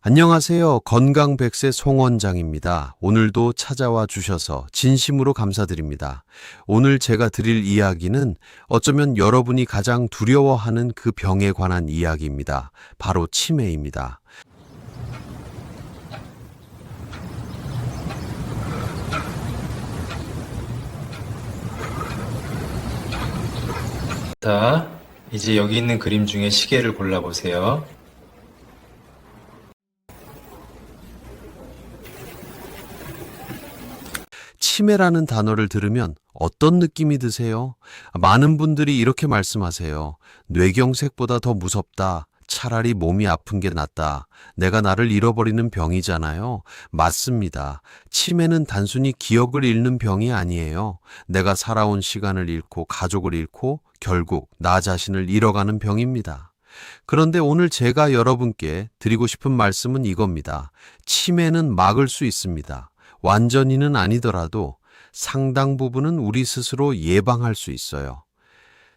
안녕하세요. 건강백세 송원장입니다. 오늘도 찾아와 주셔서 진심으로 감사드립니다. 오늘 제가 드릴 이야기는 어쩌면 여러분이 가장 두려워하는 그 병에 관한 이야기입니다. 바로 치매입니다. 자, 이제 여기 있는 그림 중에 시계를 골라보세요. 치매라는 단어를 들으면 어떤 느낌이 드세요? 많은 분들이 이렇게 말씀하세요. 뇌경색보다 더 무섭다. 차라리 몸이 아픈 게 낫다. 내가 나를 잃어버리는 병이잖아요. 맞습니다. 치매는 단순히 기억을 잃는 병이 아니에요. 내가 살아온 시간을 잃고 가족을 잃고 결국 나 자신을 잃어가는 병입니다. 그런데 오늘 제가 여러분께 드리고 싶은 말씀은 이겁니다. 치매는 막을 수 있습니다. 완전히는 아니더라도 상당 부분은 우리 스스로 예방할 수 있어요.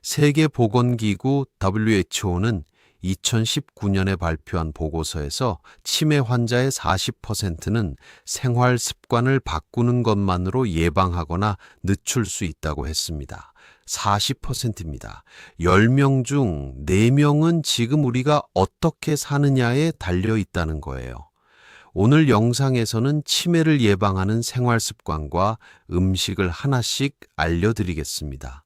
세계보건기구 WHO는 2019년에 발표한 보고서에서 치매 환자의 40%는 생활 습관을 바꾸는 것만으로 예방하거나 늦출 수 있다고 했습니다. 40%입니다. 10명 중 4명은 지금 우리가 어떻게 사느냐에 달려 있다는 거예요. 오늘 영상에서는 치매를 예방하는 생활 습관과 음식을 하나씩 알려드리겠습니다.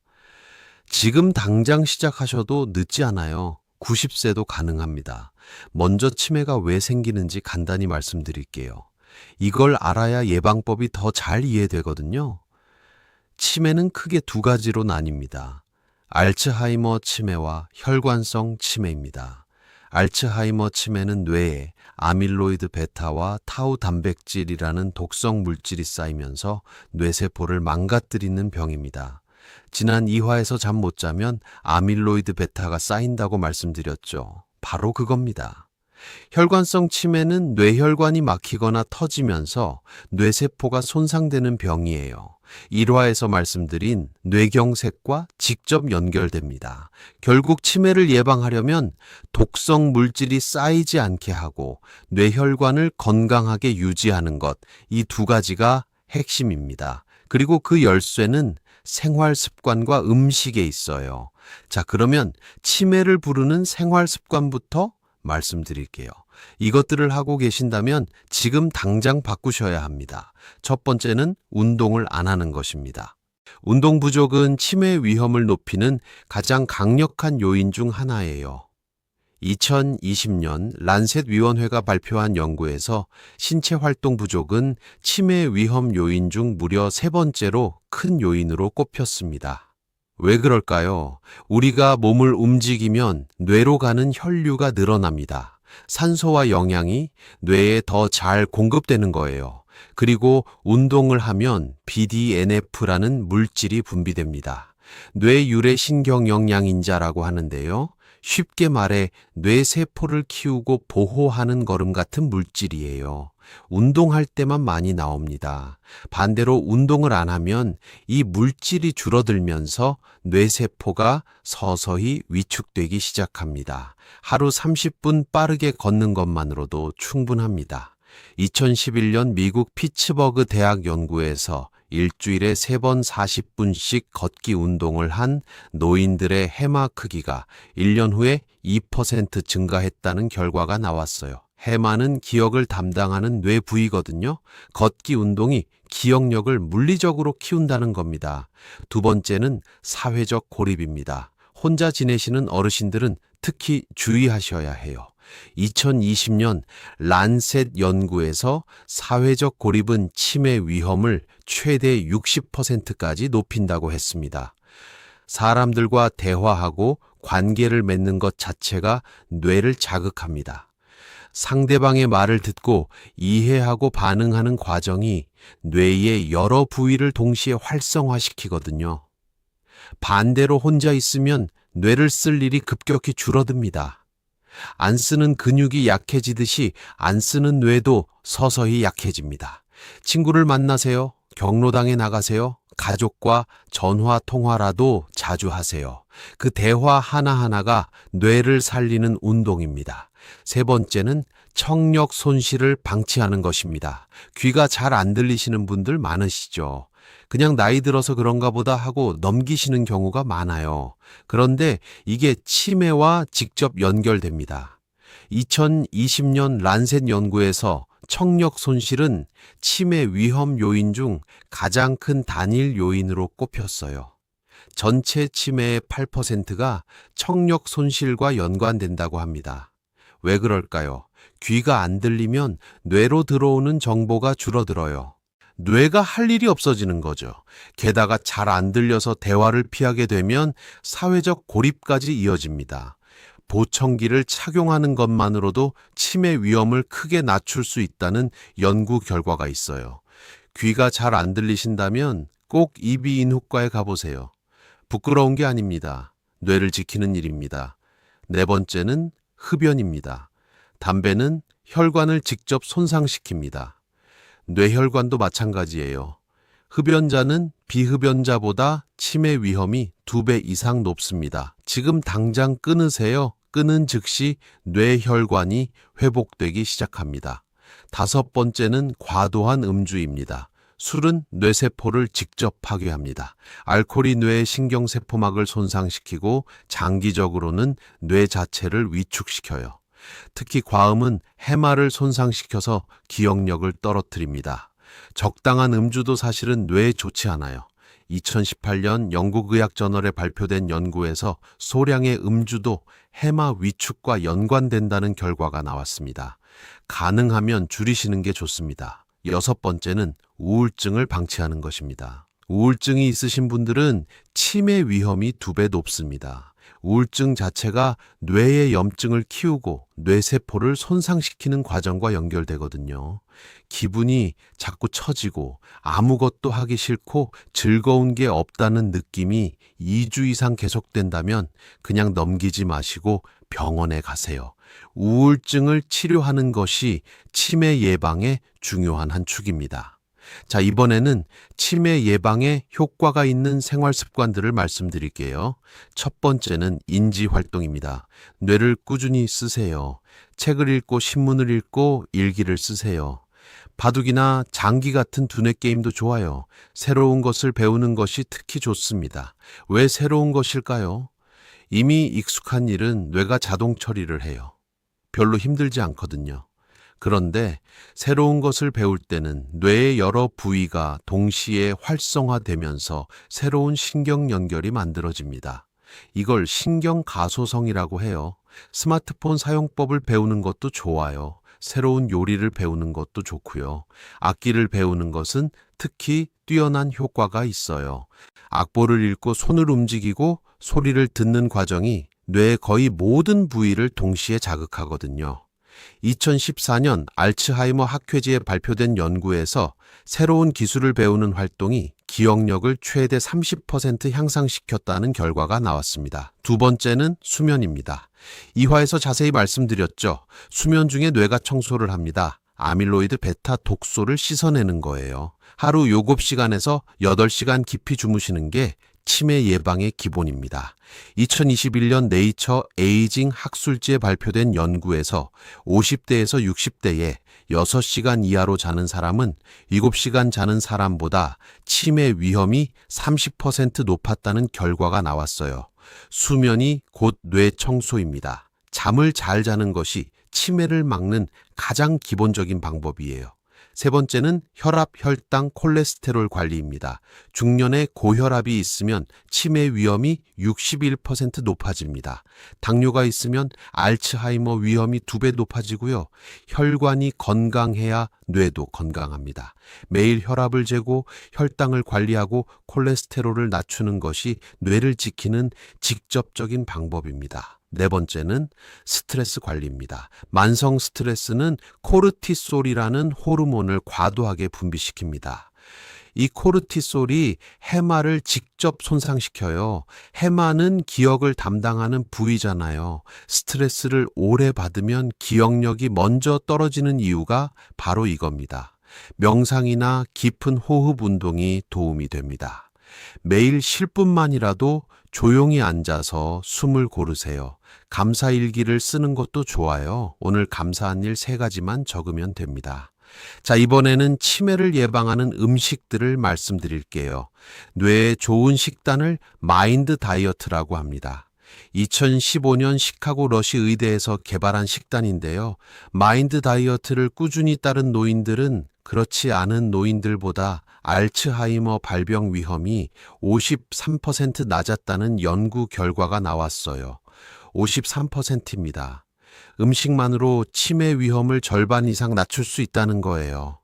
지금 당장 시작하셔도 늦지 않아요. 90세도 가능합니다. 먼저 치매가 왜 생기는지 간단히 말씀드릴게요. 이걸 알아야 예방법이 더 잘 이해되거든요. 치매는 크게 두 가지로 나뉩니다. 알츠하이머 치매와 혈관성 치매입니다. 알츠하이머 치매는 뇌에 아밀로이드 베타와 타우 단백질이라는 독성 물질이 쌓이면서 뇌세포를 망가뜨리는 병입니다. 지난 2화에서 잠 못 자면 아밀로이드 베타가 쌓인다고 말씀드렸죠. 바로 그겁니다. 혈관성 치매는 뇌혈관이 막히거나 터지면서 뇌세포가 손상되는 병이에요. 1화에서 말씀드린 뇌경색과 직접 연결됩니다. 결국 치매를 예방하려면 독성 물질이 쌓이지 않게 하고 뇌혈관을 건강하게 유지하는 것, 이 두 가지가 핵심입니다. 그리고 그 열쇠는 생활 습관과 음식에 있어요. 자, 그러면 치매를 부르는 생활 습관부터 말씀드릴게요. 이것들을 하고 계신다면 지금 당장 바꾸셔야 합니다. 첫 번째는 운동을 안 하는 것입니다. 운동 부족은 치매 위험을 높이는 가장 강력한 요인 중 하나예요. 2020년 란셋 위원회가 발표한 연구에서 신체 활동 부족은 치매 위험 요인 중 무려 3번째로 큰 요인으로 꼽혔습니다. 왜 그럴까요? 우리가 몸을 움직이면 뇌로 가는 혈류가 늘어납니다. 산소와 영양이 뇌에 더 잘 공급되는 거예요. 그리고 운동을 하면 BDNF라는 물질이 분비됩니다. 뇌유래 신경영양인자라고 하는데요. 쉽게 말해 뇌세포를 키우고 보호하는 거름 같은 물질이에요. 운동할 때만 많이 나옵니다. 반대로 운동을 안 하면 이 물질이 줄어들면서 뇌세포가 서서히 위축되기 시작합니다. 하루 30분 빠르게 걷는 것만으로도 충분합니다. 2011년 미국 피츠버그 대학 연구에서 일주일에 3번 40분씩 걷기 운동을 한 노인들의 해마 크기가 1년 후에 2% 증가했다는 결과가 나왔어요. 해마는 기억을 담당하는 뇌 부위거든요. 걷기 운동이 기억력을 물리적으로 키운다는 겁니다. 두 번째는 사회적 고립입니다. 혼자 지내시는 어르신들은 특히 주의하셔야 해요. 2020년 란셋 연구에서 사회적 고립은 치매 위험을 최대 60%까지 높인다고 했습니다. 사람들과 대화하고 관계를 맺는 것 자체가 뇌를 자극합니다. 상대방의 말을 듣고 이해하고 반응하는 과정이 뇌의 여러 부위를 동시에 활성화시키거든요. 반대로 혼자 있으면 뇌를 쓸 일이 급격히 줄어듭니다. 안 쓰는 근육이 약해지듯이 안 쓰는 뇌도 서서히 약해집니다. 친구를 만나세요. 경로당에 나가세요. 가족과 전화 통화라도 자주 하세요. 그 대화 하나하나가 뇌를 살리는 운동입니다. 세 번째는 청력 손실을 방치하는 것입니다. 귀가 잘 안 들리시는 분들 많으시죠? 그냥 나이 들어서 그런가 보다 하고 넘기시는 경우가 많아요. 그런데 이게 치매와 직접 연결됩니다. 2020년 란셋 연구에서 청력 손실은 치매 위험 요인 중 가장 큰 단일 요인으로 꼽혔어요. 전체 치매의 8%가 청력 손실과 연관된다고 합니다. 왜 그럴까요? 귀가 안 들리면 뇌로 들어오는 정보가 줄어들어요. 뇌가 할 일이 없어지는 거죠. 게다가 잘 안 들려서 대화를 피하게 되면 사회적 고립까지 이어집니다. 보청기를 착용하는 것만으로도 치매 위험을 크게 낮출 수 있다는 연구 결과가 있어요. 귀가 잘 안 들리신다면 꼭 이비인후과에 가보세요. 부끄러운 게 아닙니다. 뇌를 지키는 일입니다. 네 번째는 흡연입니다. 담배는 혈관을 직접 손상시킵니다. 뇌혈관도 마찬가지예요. 흡연자는 비흡연자보다 치매 위험이 2배 이상 높습니다. 지금 당장 끊으세요. 끊은 즉시 뇌혈관이 회복되기 시작합니다. 다섯 번째는 과도한 음주입니다. 술은 뇌세포를 직접 파괴합니다. 알코올이 뇌의 신경세포막을 손상시키고 장기적으로는 뇌 자체를 위축시켜요. 특히 과음은 해마를 손상시켜서 기억력을 떨어뜨립니다. 적당한 음주도 사실은 뇌에 좋지 않아요. 2018년 영국의학저널에 발표된 연구에서 소량의 음주도 해마 위축과 연관된다는 결과가 나왔습니다. 가능하면 줄이시는 게 좋습니다. 여섯 번째는 우울증을 방치하는 것입니다. 우울증이 있으신 분들은 치매 위험이 2배 높습니다. 우울증 자체가 뇌의 염증을 키우고 뇌세포를 손상시키는 과정과 연결되거든요. 기분이 자꾸 처지고 아무것도 하기 싫고 즐거운 게 없다는 느낌이 2주 이상 계속된다면 그냥 넘기지 마시고 병원에 가세요. 우울증을 치료하는 것이 치매 예방의 중요한 한 축입니다. 자, 이번에는 치매 예방에 효과가 있는 생활 습관들을 말씀드릴게요. 첫 번째는 인지 활동입니다. 뇌를 꾸준히 쓰세요. 책을 읽고 신문을 읽고 일기를 쓰세요. 바둑이나 장기 같은 두뇌 게임도 좋아요. 새로운 것을 배우는 것이 특히 좋습니다. 왜 새로운 것일까요? 이미 익숙한 일은 뇌가 자동 처리를 해요. 별로 힘들지 않거든요. 그런데 새로운 것을 배울 때는 뇌의 여러 부위가 동시에 활성화되면서 새로운 신경 연결이 만들어집니다. 이걸 신경가소성이라고 해요. 스마트폰 사용법을 배우는 것도 좋아요. 새로운 요리를 배우는 것도 좋고요. 악기를 배우는 것은 특히 뛰어난 효과가 있어요. 악보를 읽고 손을 움직이고 소리를 듣는 과정이 뇌의 거의 모든 부위를 동시에 자극하거든요. 2014년 알츠하이머 학회지에 발표된 연구에서 새로운 기술을 배우는 활동이 기억력을 최대 30% 향상시켰다는 결과가 나왔습니다. 두 번째는 수면입니다. 2화에서 자세히 말씀드렸죠. 수면 중에 뇌가 청소를 합니다. 아밀로이드 베타 독소를 씻어내는 거예요. 하루 7시간에서 8시간 깊이 주무시는 게 치매 예방의 기본입니다. 2021년 네이처 에이징 학술지에 발표된 연구에서 50대에서 60대에 6시간 이하로 자는 사람은 7시간 자는 사람보다 치매 위험이 30% 높았다는 결과가 나왔어요. 수면이 곧 뇌 청소입니다. 잠을 잘 자는 것이 치매를 막는 가장 기본적인 방법이에요. 세 번째는 혈압, 혈당, 콜레스테롤 관리입니다. 중년에 고혈압이 있으면 치매 위험이 61% 높아집니다. 당뇨가 있으면 알츠하이머 위험이 2배 높아지고요. 혈관이 건강해야 뇌도 건강합니다. 매일 혈압을 재고 혈당을 관리하고 콜레스테롤을 낮추는 것이 뇌를 지키는 직접적인 방법입니다. 네 번째는 스트레스 관리입니다. 만성 스트레스는 코르티솔이라는 호르몬을 과도하게 분비시킵니다. 이 코르티솔이 해마를 직접 손상시켜요. 해마는 기억을 담당하는 부위잖아요. 스트레스를 오래 받으면 기억력이 먼저 떨어지는 이유가 바로 이겁니다. 명상이나 깊은 호흡 운동이 도움이 됩니다. 매일 10분만이라도 조용히 앉아서 숨을 고르세요. 감사일기를 쓰는 것도 좋아요. 오늘 감사한 일 3가지만 적으면 됩니다. 자, 이번에는 치매를 예방하는 음식들을 말씀드릴게요. 뇌에 좋은 식단을 마인드 다이어트라고 합니다. 2015년 시카고 러시 의대에서 개발한 식단인데요. 마인드 다이어트를 꾸준히 따른 노인들은 그렇지 않은 노인들보다 알츠하이머 발병 위험이 53% 낮았다는 연구 결과가 나왔어요. 53%입니다. 음식만으로 치매 위험을 절반 이상 낮출 수 있다는 거예요.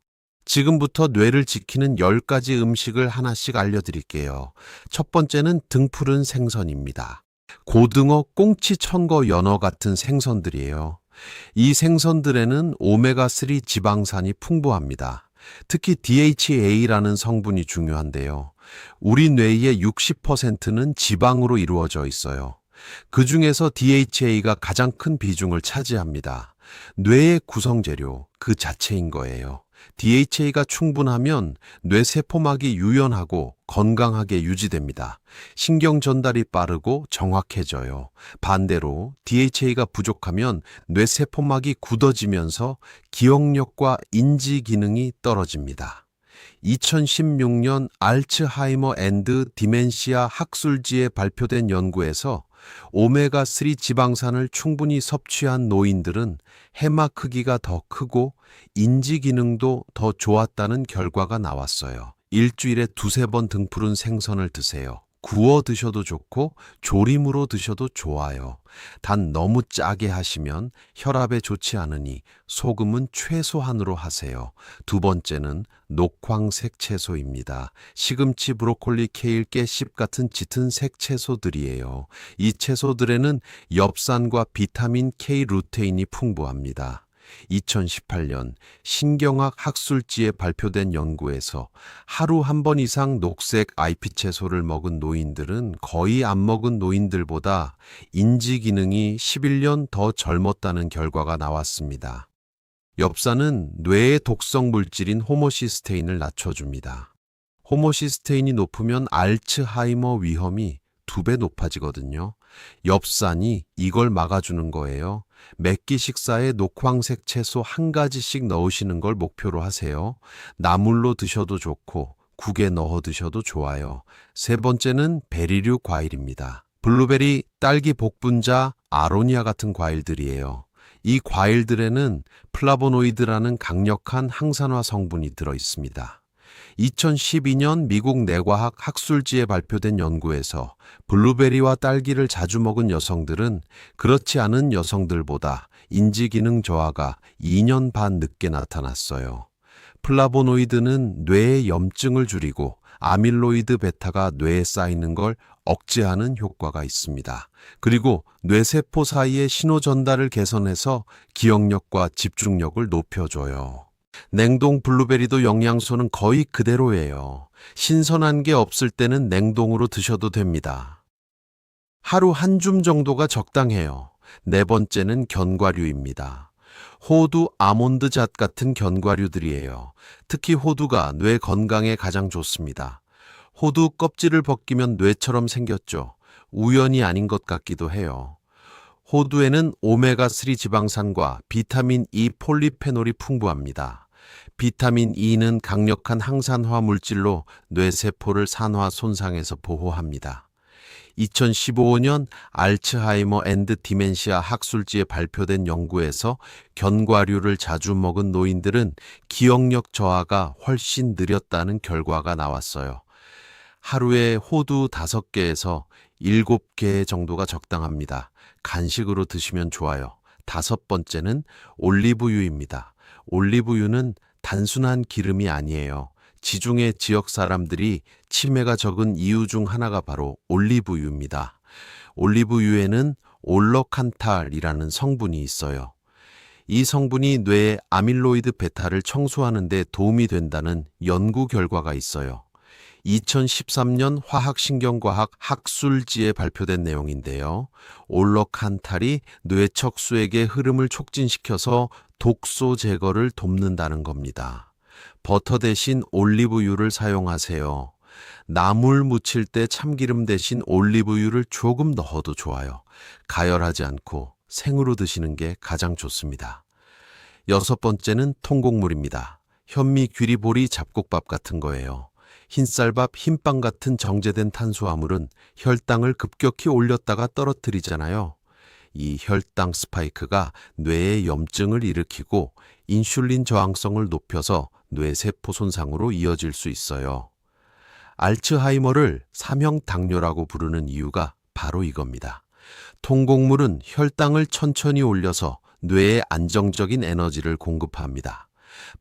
지금부터 뇌를 지키는 10가지 음식을 하나씩 알려드릴게요. 첫 번째는 등푸른 생선입니다. 고등어, 꽁치, 청거, 연어 같은 생선들이에요. 이 생선들에는 오메가3 지방산이 풍부합니다. 특히 DHA라는 성분이 중요한데요. 우리 뇌의 60%는 지방으로 이루어져 있어요. 그 중에서 DHA가 가장 큰 비중을 차지합니다. 뇌의 구성재료 그 자체인 거예요. DHA가 충분하면 뇌세포막이 유연하고 건강하게 유지됩니다. 신경 전달이 빠르고 정확해져요. 반대로 DHA가 부족하면 뇌세포막이 굳어지면서 기억력과 인지 기능이 떨어집니다. 2016년 알츠하이머 앤드 디멘시아 학술지에 발표된 연구에서 오메가3 지방산을 충분히 섭취한 노인들은 해마 크기가 더 크고 인지 기능도 더 좋았다는 결과가 나왔어요. 일주일에 2~3번 등푸른 생선을 드세요. 구워 드셔도 좋고 조림으로 드셔도 좋아요. 단 너무 짜게 하시면 혈압에 좋지 않으니 소금은 최소한으로 하세요. 두 번째는 녹황색 채소입니다. 시금치, 브로콜리, 케일, 깨씹 같은 짙은 색 채소들이에요. 이 채소들에는 엽산과 비타민 K 루테인이 풍부합니다. 2018년 신경학 학술지에 발표된 연구에서 하루 한 번 이상 녹색 잎 채소를 먹은 노인들은 거의 안 먹은 노인들보다 인지 기능이 11년 더 젊었다는 결과가 나왔습니다. 엽산은 뇌의 독성 물질인 호모시스테인을 낮춰줍니다. 호모시스테인이 높으면 알츠하이머 위험이 2배 높아지거든요. 엽산이 이걸 막아주는 거예요. 매끼 식사에 녹황색 채소 1가지씩 넣으시는 걸 목표로 하세요. 나물로 드셔도 좋고 국에 넣어 드셔도 좋아요. 세 번째는 베리류 과일입니다. 블루베리, 딸기 복분자, 아로니아 같은 과일들이에요. 이 과일들에는 플라보노이드라는 강력한 항산화 성분이 들어 있습니다. 2012년 미국 뇌과학 학술지에 발표된 연구에서 블루베리와 딸기를 자주 먹은 여성들은 그렇지 않은 여성들보다 인지기능 저하가 2년 반 늦게 나타났어요. 플라보노이드는 뇌의 염증을 줄이고 아밀로이드 베타가 뇌에 쌓이는 걸 억제하는 효과가 있습니다. 그리고 뇌세포 사이의 신호 전달을 개선해서 기억력과 집중력을 높여줘요. 냉동 블루베리도 영양소는 거의 그대로예요. 신선한 게 없을 때는 냉동으로 드셔도 됩니다. 하루 한 줌 정도가 적당해요. 네 번째는 견과류입니다. 호두, 아몬드잣 같은 견과류들이에요. 특히 호두가 뇌 건강에 가장 좋습니다. 호두 껍질을 벗기면 뇌처럼 생겼죠. 우연이 아닌 것 같기도 해요. 호두에는 오메가3 지방산과 비타민 E 폴리페놀이 풍부합니다. 비타민 E는 강력한 항산화 물질로 뇌세포를 산화 손상에서 보호합니다. 2015년 알츠하이머 앤드 디멘시아 학술지에 발표된 연구에서 견과류를 자주 먹은 노인들은 기억력 저하가 훨씬 느렸다는 결과가 나왔어요. 하루에 호두 5개에서 7개 정도가 적당합니다. 간식으로 드시면 좋아요. 5번째는 올리브유입니다. 올리브유는 단순한 기름이 아니에요. 지중해 지역 사람들이 치매가 적은 이유 중 하나가 바로 올리브유입니다. 올리브유에는 올러칸탈이라는 성분이 있어요. 이 성분이 뇌의 아밀로이드 베타를 청소하는 데 도움이 된다는 연구 결과가 있어요. 2013년 화학신경과학 학술지에 발표된 내용인데요. 올러칸탈이 뇌 척수액의 흐름을 촉진시켜서 독소 제거를 돕는다는 겁니다. 버터 대신 올리브유를 사용하세요. 나물 무칠 때 참기름 대신 올리브유를 조금 넣어도 좋아요. 가열하지 않고 생으로 드시는 게 가장 좋습니다. 6번째는 통곡물입니다. 현미, 귀리, 보리, 잡곡밥 같은 거예요. 흰쌀밥, 흰빵 같은 정제된 탄수화물은 혈당을 급격히 올렸다가 떨어뜨리잖아요. 이 혈당 스파이크가 뇌의 염증을 일으키고 인슐린 저항성을 높여서 뇌세포 손상으로 이어질 수 있어요. 알츠하이머를 삼형 당뇨라고 부르는 이유가 바로 이겁니다. 통곡물은 혈당을 천천히 올려서 뇌에 안정적인 에너지를 공급합니다.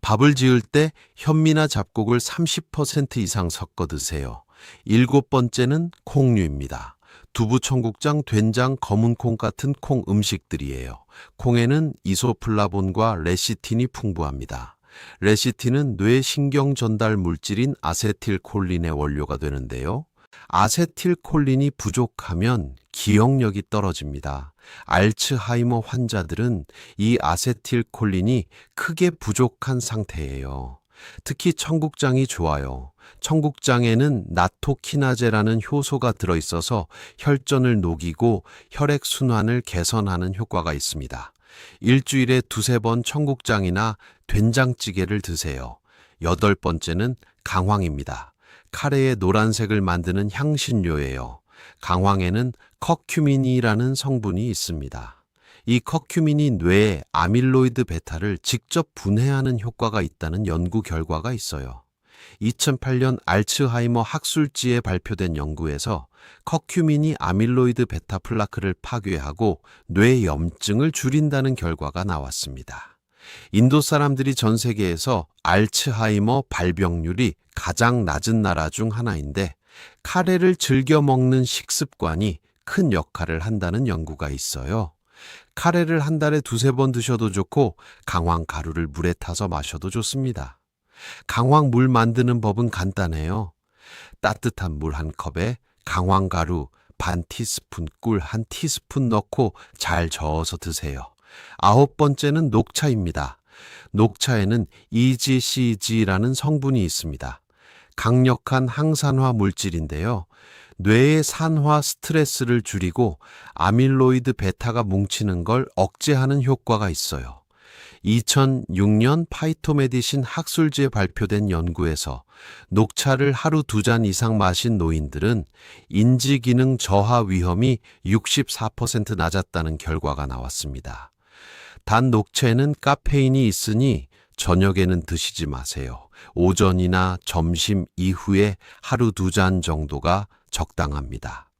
밥을 지을 때 현미나 잡곡을 30% 이상 섞어 드세요. 7번째는 콩류입니다. 두부, 청국장, 된장, 검은 콩 같은 콩 음식들이에요. 콩에는 이소플라본과 레시틴이 풍부합니다. 레시틴은 뇌신경 전달 물질인 아세틸콜린의 원료가 되는데요. 아세틸콜린이 부족하면 기억력이 떨어집니다. 알츠하이머 환자들은 이 아세틸콜린이 크게 부족한 상태예요. 특히 청국장이 좋아요. 청국장에는 나토키나제라는 효소가 들어있어서 혈전을 녹이고 혈액순환을 개선하는 효과가 있습니다. 일주일에 2-3번 청국장이나 된장찌개를 드세요. 8번째는 강황입니다. 카레의 노란색을 만드는 향신료예요. 강황에는 커큐민이라는 성분이 있습니다. 이 커큐민이 뇌에 아밀로이드 베타를 직접 분해하는 효과가 있다는 연구 결과가 있어요. 2008년 알츠하이머 학술지에 발표된 연구에서 커큐민이 아밀로이드 베타 플라크를 파괴하고 뇌 염증을 줄인다는 결과가 나왔습니다. 인도 사람들이 전 세계에서 알츠하이머 발병률이 가장 낮은 나라 중 하나인데 카레를 즐겨 먹는 식습관이 큰 역할을 한다는 연구가 있어요. 카레를 한 달에 2-3번 드셔도 좋고 강황 가루를 물에 타서 마셔도 좋습니다. 강황 물 만드는 법은 간단해요. 따뜻한 물 한 컵에 강황 가루 반 티스푼, 꿀 한 티스푼 넣고 잘 저어서 드세요. 9번째는 녹차입니다. 녹차에는 EGCG라는 성분이 있습니다. 강력한 항산화 물질인데요. 뇌의 산화 스트레스를 줄이고 아밀로이드 베타가 뭉치는 걸 억제하는 효과가 있어요. 2006년 파이토메디신 학술지에 발표된 연구에서 녹차를 하루 2잔 이상 마신 노인들은 인지기능 저하 위험이 64% 낮았다는 결과가 나왔습니다. 단 녹차에는 카페인이 있으니 저녁에는 드시지 마세요. 오전이나 점심 이후에 하루 2잔 정도가 적당합니다.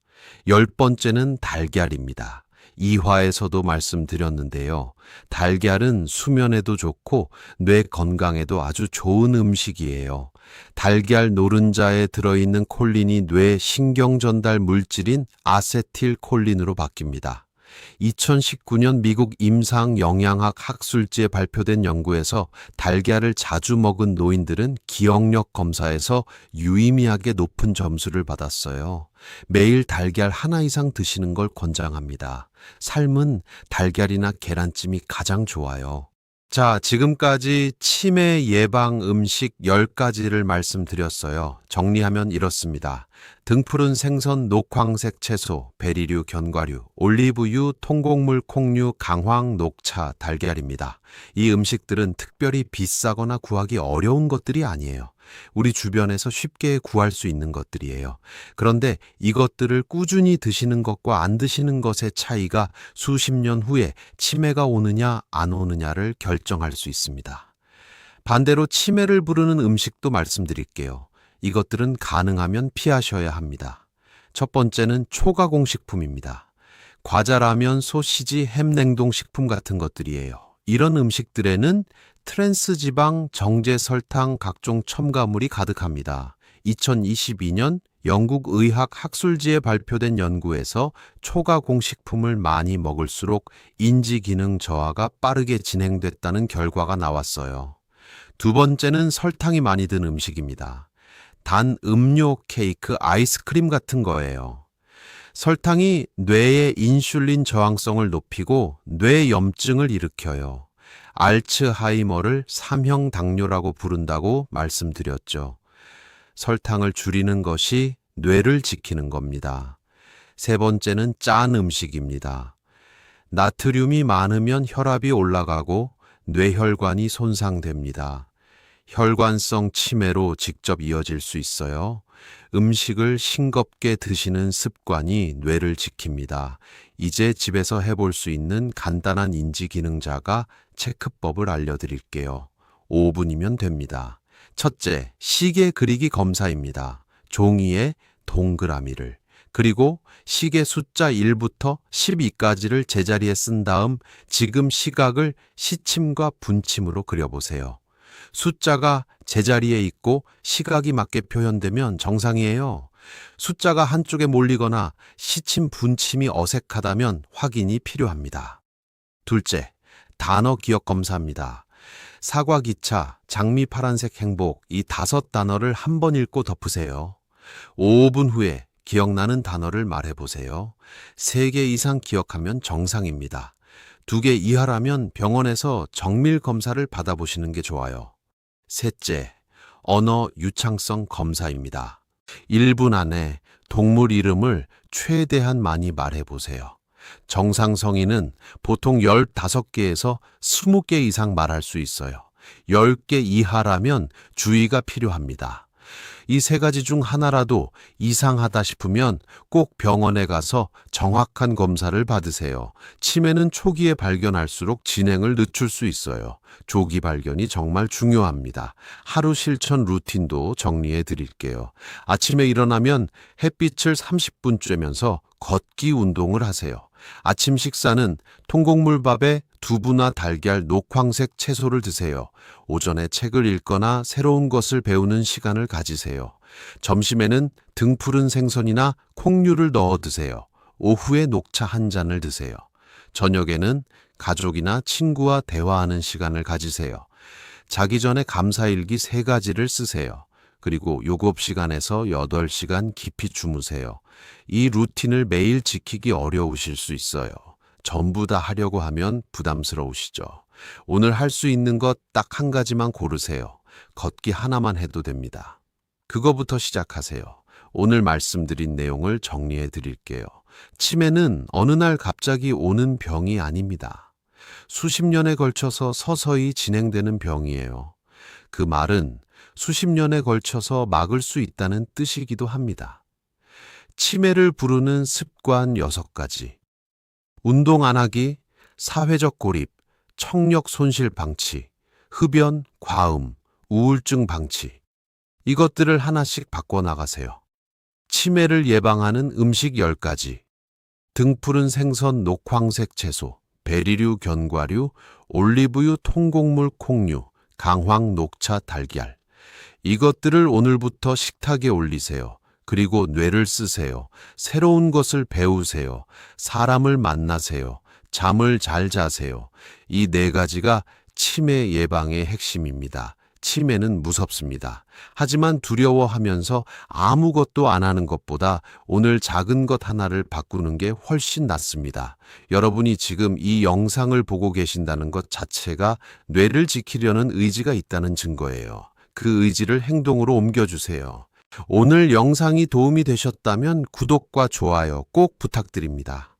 10번째는 달걀입니다. 2화에서도 말씀드렸는데요. 달걀은 수면에도 좋고 뇌 건강에도 아주 좋은 음식이에요. 달걀 노른자에 들어있는 콜린이 뇌 신경 전달 물질인 아세틸콜린으로 바뀝니다. 2019년 미국 임상영양학 학술지에 발표된 연구에서 달걀을 자주 먹은 노인들은 기억력 검사에서 유의미하게 높은 점수를 받았어요. 매일 달걀 하나 이상 드시는 걸 권장합니다. 삶은 달걀이나 계란찜이 가장 좋아요. 자, 지금까지 치매 예방 음식 10가지를 말씀드렸어요. 정리하면 이렇습니다. 등푸른 생선, 녹황색 채소, 베리류, 견과류, 올리브유, 통곡물, 콩류, 강황, 녹차, 달걀입니다. 이 음식들은 특별히 비싸거나 구하기 어려운 것들이 아니에요. 우리 주변에서 쉽게 구할 수 있는 것들이에요. 그런데 이것들을 꾸준히 드시는 것과 안 드시는 것의 차이가 수십 년 후에 치매가 오느냐 안 오느냐를 결정할 수 있습니다. 반대로 치매를 부르는 음식도 말씀드릴게요. 이것들은 가능하면 피하셔야 합니다. 첫 번째는 초가공식품입니다. 과자, 라면, 소시지, 햄, 냉동식품 같은 것들이에요. 이런 음식들에는 트랜스지방, 정제 설탕, 각종 첨가물이 가득합니다. 2022년 영국 의학 학술지에 발표된 연구에서 초가공식품을 많이 먹을수록 인지기능 저하가 빠르게 진행됐다는 결과가 나왔어요. 두 번째는 설탕이 많이 든 음식입니다. 단 음료, 케이크, 아이스크림 같은 거예요. 설탕이 뇌의 인슐린 저항성을 높이고 뇌 염증을 일으켜요. 알츠하이머를 삼형 당뇨라고 부른다고 말씀드렸죠. 설탕을 줄이는 것이 뇌를 지키는 겁니다. 세 번째는 짠 음식입니다. 나트륨이 많으면 혈압이 올라가고 뇌혈관이 손상됩니다. 혈관성 치매로 직접 이어질 수 있어요. 음식을 싱겁게 드시는 습관이 뇌를 지킵니다. 이제 집에서 해볼 수 있는 간단한 인지기능자가 체크법을 알려드릴게요. 5분이면 됩니다. 첫째, 시계 그리기 검사입니다. 종이에 동그라미를, 그리고 시계 숫자 1부터 12까지를 제자리에 쓴 다음 지금 시각을 시침과 분침으로 그려보세요. 숫자가 제자리에 있고 시각이 맞게 표현되면 정상이에요. 숫자가 한쪽에 몰리거나 시침 분침이 어색하다면 확인이 필요합니다. 둘째, 단어 기억 검사입니다. 사과 기차, 장미 파란색 행복, 이 5단어를 한 번 읽고 덮으세요. 5분 후에 기억나는 단어를 말해보세요. 3개 이상 기억하면 정상입니다. 2개 이하라면 병원에서 정밀 검사를 받아보시는 게 좋아요. 셋째, 언어 유창성 검사입니다. 1분 안에 동물 이름을 최대한 많이 말해보세요. 정상 성인은 보통 15개에서 20개 이상 말할 수 있어요. 10개 이하라면 주의가 필요합니다. 이 3가지 중 하나라도 이상하다 싶으면 꼭 병원에 가서 정확한 검사를 받으세요. 치매는 초기에 발견할수록 진행을 늦출 수 있어요. 조기 발견이 정말 중요합니다. 하루 실천 루틴도 정리해 드릴게요. 아침에 일어나면 햇빛을 30분 쬐면서 걷기 운동을 하세요. 아침 식사는 통곡물밥에 두부나 달걀, 녹황색 채소를 드세요. 오전에 책을 읽거나 새로운 것을 배우는 시간을 가지세요. 점심에는 등푸른 생선이나 콩류를 넣어 드세요. 오후에 녹차 한 잔을 드세요. 저녁에는 가족이나 친구와 대화하는 시간을 가지세요. 자기 전에 감사일기 3가지를 쓰세요. 그리고 요급 시간에서 8시간 깊이 주무세요. 이 루틴을 매일 지키기 어려우실 수 있어요. 전부 다 하려고 하면 부담스러우시죠. 오늘 할 수 있는 것 딱 1가지만 고르세요. 걷기 하나만 해도 됩니다. 그거부터 시작하세요. 오늘 말씀드린 내용을 정리해 드릴게요. 치매는 어느 날 갑자기 오는 병이 아닙니다. 수십 년에 걸쳐서 서서히 진행되는 병이에요. 그 말은 수십 년에 걸쳐서 막을 수 있다는 뜻이기도 합니다. 치매를 부르는 습관 6가지. 운동 안 하기, 사회적 고립, 청력 손실 방치, 흡연, 과음, 우울증 방치. 이것들을 하나씩 바꿔나가세요. 치매를 예방하는 음식 10가지. 등푸른 생선 녹황색 채소, 베리류 견과류, 올리브유 통곡물 콩류, 강황 녹차 달걀. 이것들을 오늘부터 식탁에 올리세요. 그리고 뇌를 쓰세요. 새로운 것을 배우세요. 사람을 만나세요. 잠을 잘 자세요. 이 4가지가 치매 예방의 핵심입니다. 치매는 무섭습니다. 하지만 두려워하면서 아무것도 안 하는 것보다 오늘 작은 것 하나를 바꾸는 게 훨씬 낫습니다. 여러분이 지금 이 영상을 보고 계신다는 것 자체가 뇌를 지키려는 의지가 있다는 증거예요. 그 의지를 행동으로 옮겨주세요. 오늘 영상이 도움이 되셨다면 구독과 좋아요 꼭 부탁드립니다.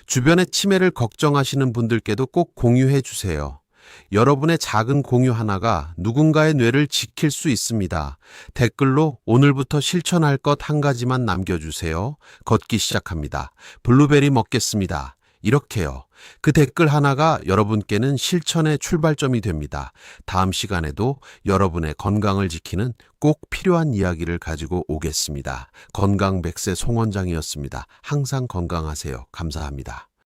주변에 치매를 걱정하시는 분들께도 꼭 공유해 주세요. 여러분의 작은 공유 하나가 누군가의 뇌를 지킬 수 있습니다. 댓글로 오늘부터 실천할 것 1가지만 남겨주세요. 걷기 시작합니다. 블루베리 먹겠습니다. 이렇게요. 그 댓글 하나가 여러분께는 실천의 출발점이 됩니다. 다음 시간에도 여러분의 건강을 지키는 꼭 필요한 이야기를 가지고 오겠습니다. 건강 100세 송원장이었습니다. 항상 건강하세요. 감사합니다.